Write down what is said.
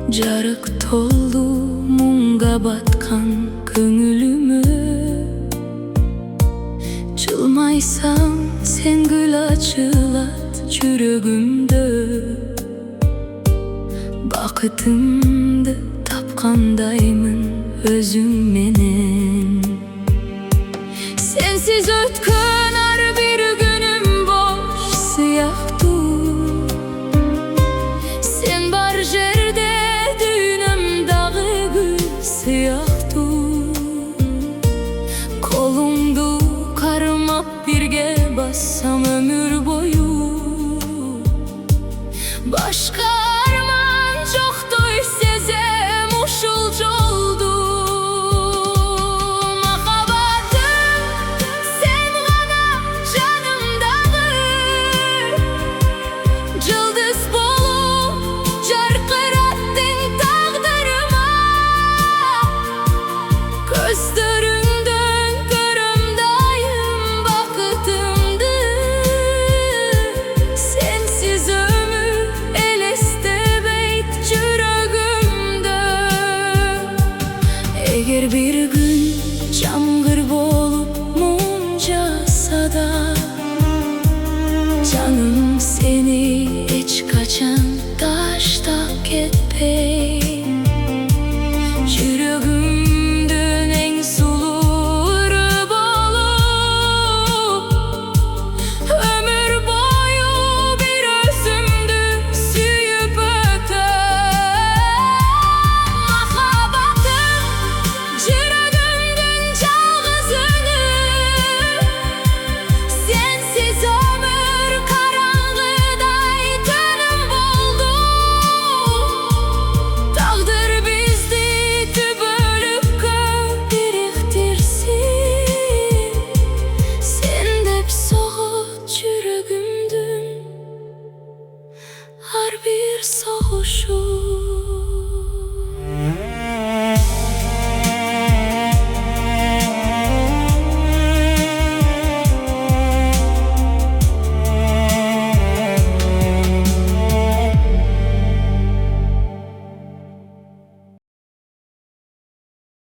Жарык толду муңга баткан көңүлүмө. Жылмайсаң сен гүл ачылат жүрөгүмдө. Бакытымды тапкандаймын өзүң менен. Sensiz ötkün her bir günüm boş siyahtu. Sen var jerde düğünüm dağı gül siyahtu. Kolumdu karmap birge bassam ömür boyu. Başka arman çoktu sezem uşulcu oldu. Gözlerinden görümdayım bakıtımdı. Sensiz ömür elestebeyt жүрөгүмдө. Eğer bir gün çamgır bolup mum jasa da, canım seni hiç kaçan taştap ketpey. Her bir soğuşu